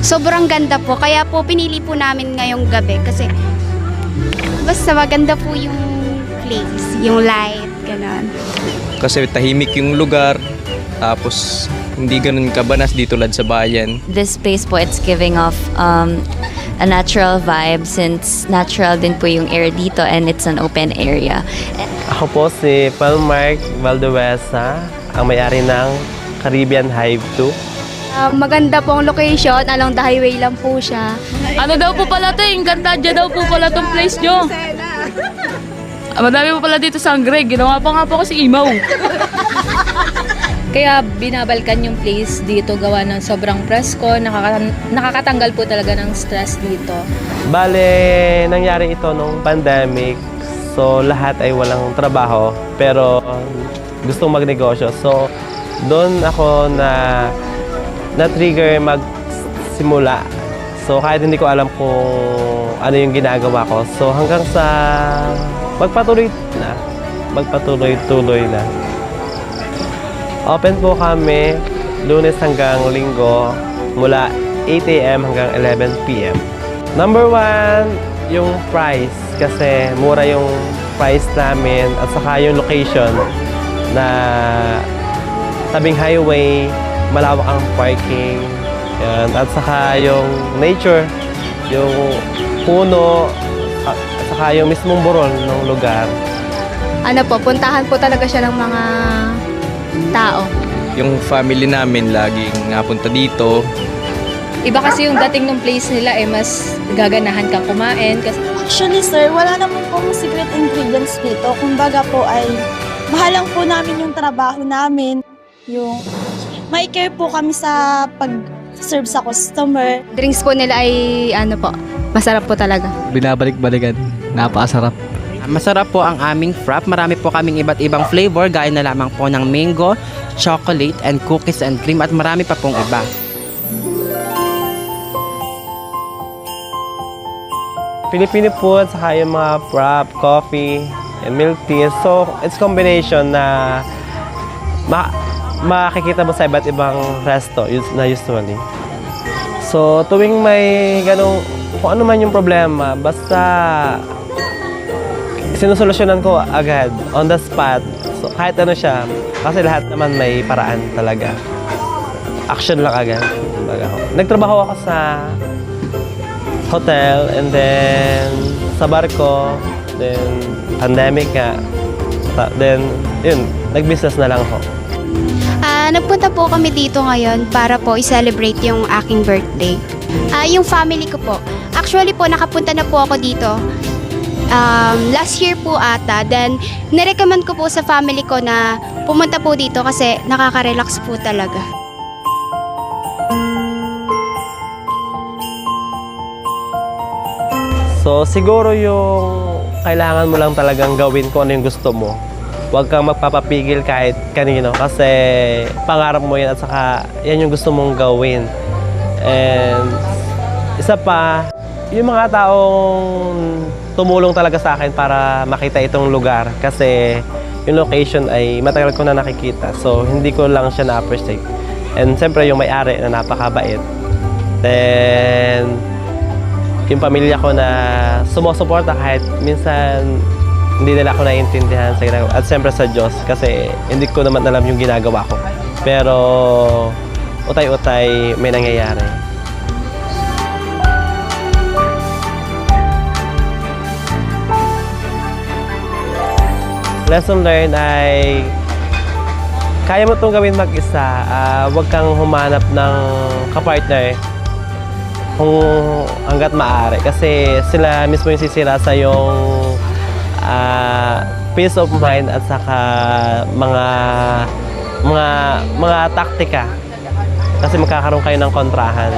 Sobrang ganda po, kaya po pinili po namin ngayong gabi kasi basta maganda po yung place, yung light, gano'n. Kasi tahimik yung lugar, tapos hindi ganun kabanas dito lad sa bayan. This place po, it's giving off a natural vibe since natural din po yung air dito and it's an open area. Ako po si Palmark Valdewesa, ang may-ari ng Caribbean Hive 2. Maganda pong location, along the highway lang po siya. Ano daw po pala ito? Encantadia daw po pala itong place nyo. Madami po pala dito sa Greg. Ginawa pa nga po ako si Imaw. Kaya binabalkan yung place dito gawa ng sobrang presko, nakakatanggal po talaga ng stress dito. Bale, nangyari ito nung pandemic. So, lahat ay walang trabaho. Pero gustong magnegosyo. So, doon ako na-trigger magsimula. So, kahit hindi ko alam kung ano yung ginagawa ko. So, hanggang sa magpatuloy-tuloy na. Open po kami Lunes hanggang Linggo mula 8 a.m. hanggang 11 p.m. Number 1, yung price. Kasi mura yung price namin at saka yung location na tabing highway, malawak ang parking, yan. At saka yung nature, yung puno, at saka yung mismong burol ng lugar. Ano po, puntahan po talaga siya ng mga tao. Yung family namin laging napunta dito. Iba kasi yung dating ng place nila mas gaganahan kang kumain. Actually sir, wala naman pong secret ingredients dito. Kumbaga po ay mahalang po namin yung trabaho namin. Yung may care po kami sa pag-serve sa customer. Drinks po nila ay masarap po talaga. Binabalik-balikan, napakasarap. Masarap po ang aming frap. Marami po kaming iba't ibang flavor gaya na lamang po ng mango, chocolate, and cookies and cream at marami pa pong iba. Filipino food, saka yung mga frap, coffee, and milk tea. So, it's combination na makikita mo sa iba't ibang resto na usually. So, tuwing may ganong, kung ano man yung problema, basta sinusolusyonan ko agad, on the spot. So, kahit ano siya, kasi lahat naman may paraan talaga. Action lang agad. Nagtrabaho ako sa hotel, and then sa barko, then pandemic nga. Then, yun, nag-business na lang ako. Nagpunta po kami dito ngayon para po i-celebrate yung aking birthday. Yung family ko po. Actually po, nakapunta na po ako dito. Last year po ata. Then, nirecommend ko po sa family ko na pumunta po dito kasi nakaka-relax po talaga. So, siguro yung kailangan mo lang talagang gawin kung ano yung gusto mo. Huwag kang magpapapigil kahit kanino kasi pangarap mo yan at saka yan yung gusto mong gawin. And isa pa, yung mga taong tumulong talaga sa akin para makita itong lugar kasi yung location ay matagal ko na nakikita. So, hindi ko lang siya na-appreciate. And siyempre, yung may-ari na napakabait. Then, yung pamilya ko na sumusuporta kahit minsan hindi nila ako naiintindihan sa ginagawa. At siyempre sa Diyos kasi hindi ko naman alam yung ginagawa ko. Pero utay-utay may nangyayari. Lesson learned ay kaya mo itong gawin mag-isa. Huwag kang humanap ng kapartner kung hanggat maaari. Kasi sila mismo yung sisira sa yung peace of mind at saka mga taktika. Kasi magkakaroon kayo ng kontrahan.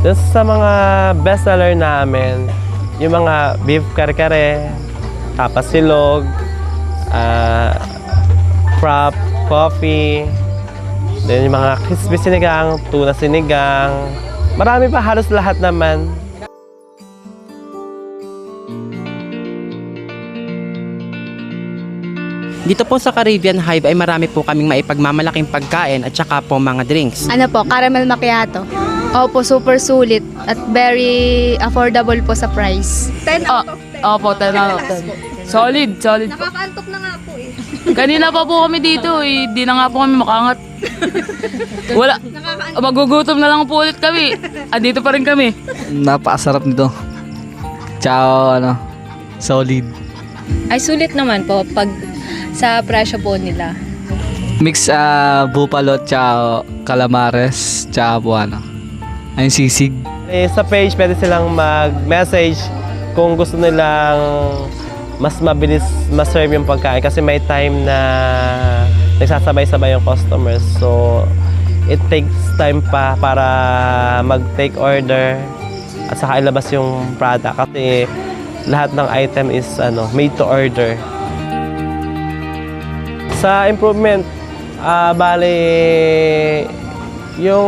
Just sa mga bestseller namin, yung mga beef kare-kare, tapas silog, frap, coffee, Then yung mga crispy sinigang, tuna sinigang, marami pa, halos lahat naman. Dito po sa Caribbean Hive ay marami po kaming maipagmamalaking pagkain at saka po mga drinks. Ano po, caramel macchiato. Opo, super sulit at very affordable po sa price. 10 out of 10. Opo, 10 out of 10. Solid, solid. Nakakaantok na nga po eh. Kanina pa po kami dito, di na nga po kami makangat. Wala, magugutom na lang po ulit kami. Andito pa rin kami. Napakasarap nito. Tsaka solid. Ay, sulit naman po pag sa presyo po nila. Mix buffalo tsaka calamares tsaka po ayun sisig. Sa page, pwede silang mag-message kung gusto nilang mas mabilis ma-serve yung pagkain kasi may time na nagsasabay-sabay yung customers. So, it takes time pa para mag-take order at saka ilabas yung product kasi lahat ng item is made to order. Sa improvement, bale yung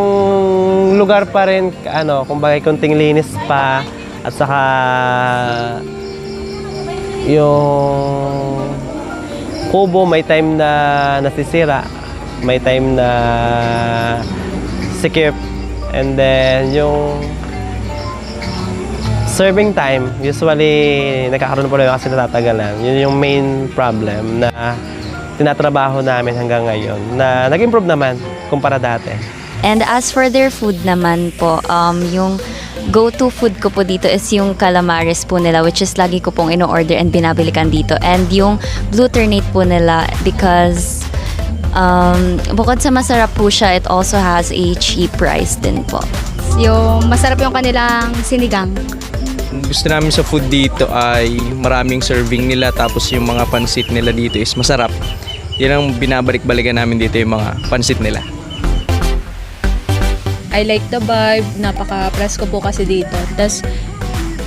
lugar pa rin, kumbaga kunting linis pa at saka yung kubo may time na nasisira, may time na sikip, and then yung serving time, usually nagkakaroon po lang kasi natatagalan. Yun yung main problem na tinatrabaho namin hanggang ngayon na nag-improve naman kumpara dati. And as for their food naman po, yung go-to food ko po dito is yung calamares po nila, which is lagi ko pong ino-order and binabilikan dito. And yung blue ternate po nila because bukod sa masarap po siya, it also has a cheap price din po. Yung masarap yung kanilang sinigang. Gusto namin sa food dito ay maraming serving nila tapos yung mga pansit nila dito is masarap. Yan ang binabalik-balikan namin dito yung mga pansit nila. I like the vibe, napaka-presko po kasi dito. Tapos,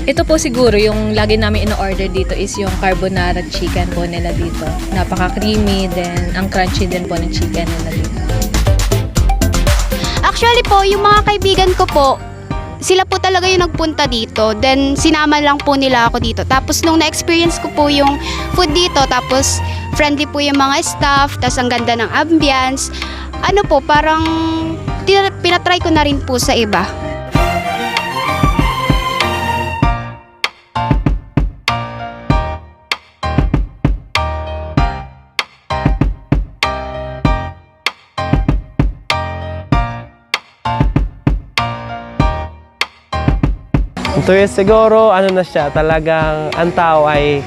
ito po siguro yung lagi namin in-order dito is yung carbonara chicken po nila dito. Napaka-creamy, then ang crunchy din po ng chicken nila dito. Actually po, yung mga kaibigan ko po, sila po talaga yung nagpunta dito. Then, sinama lang po nila ako dito. Tapos, nung na-experience ko po yung food dito, tapos friendly po yung mga staff, tapos ang ganda ng ambience. Parang pinatry ko na rin po sa iba. Siguro, na siya, talagang ang tao ay,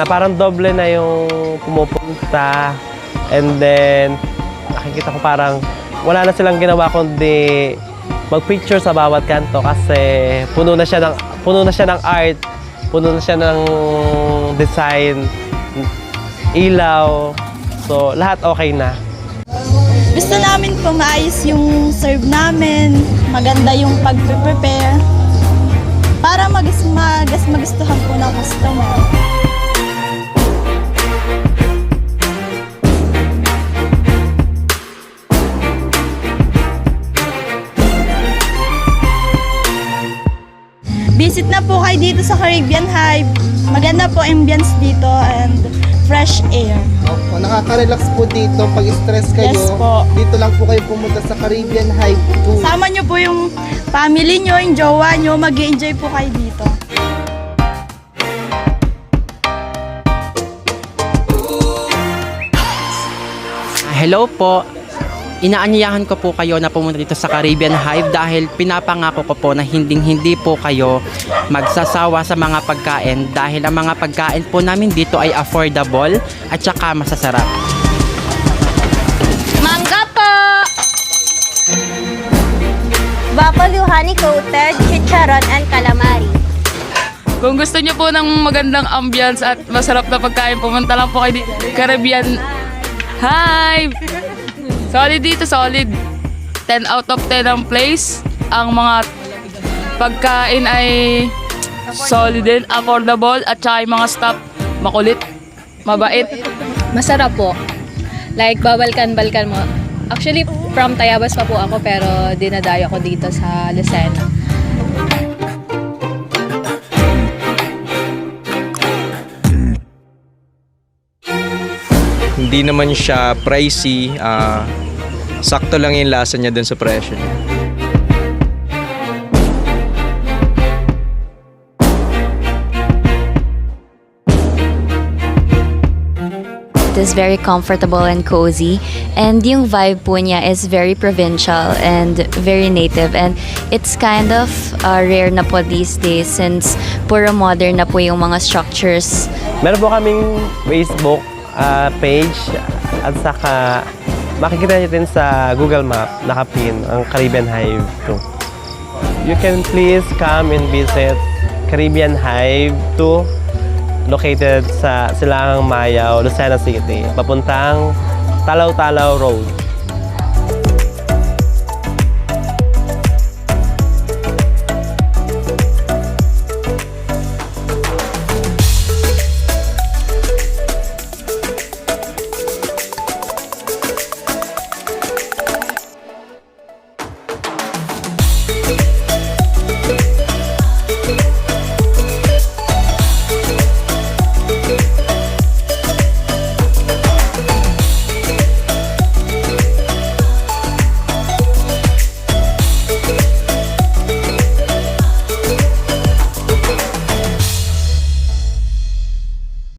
parang doble na yung pumupunta. And then, nakikita ko parang wala na silang ginawa kundi mag-picture sa bawat kanto kasi puno na siya ng art, puno na siya ng design, ilaw. So, lahat okay na. Gusto namin po maayos yung serve namin, maganda yung pag-prepare para magustuhan po ng customer. Visit na po kayo dito sa Caribbean Hive. Maganda po ambience dito and fresh air. Opo, nakaka-relax po dito pag stress kayo. Yes po. Dito lang po kayo pumunta sa Caribbean Hive 2. Sama nyo po yung family nyo, yung jowa nyo, mag-enjoy po kayo dito. Hello po. Inaanyayahan ko po kayo na pumunta dito sa Caribbean Hive dahil pinapangako ko po na hindi po kayo magsasawa sa mga pagkain dahil ang mga pagkain po namin dito ay affordable at saka masasarap. Mangga po! Broccoli honey coated, chicharon, and calamari. Kung gusto nyo po ng magandang ambience at masarap na pagkain, pumunta lang po kayo dito. Caribbean Hive! Solid dito, solid. 10 out of 10 ang place. Ang mga pagkain ay solid din, affordable, at saka yung mga staff makulit, mabait. Masarap po. Like, babalikan Actually, from Tayabas pa po ako pero dinadayo ko dito sa Lucena. Hindi naman siya pricey, sakto lang yung lasa niya dun sa presyo niya. It is very comfortable and cozy. And yung vibe po niya is very provincial and very native. And it's kind of rare na po these days since puro modern na po yung mga structures. Meron po kaming Facebook page at saka makikita niyo din sa Google Map nakapin ang Caribbean Hive 2. You can please come and visit Caribbean Hive 2 located sa Silangang Mayaw, Lucena City, papuntang Talaw-Talaw Road.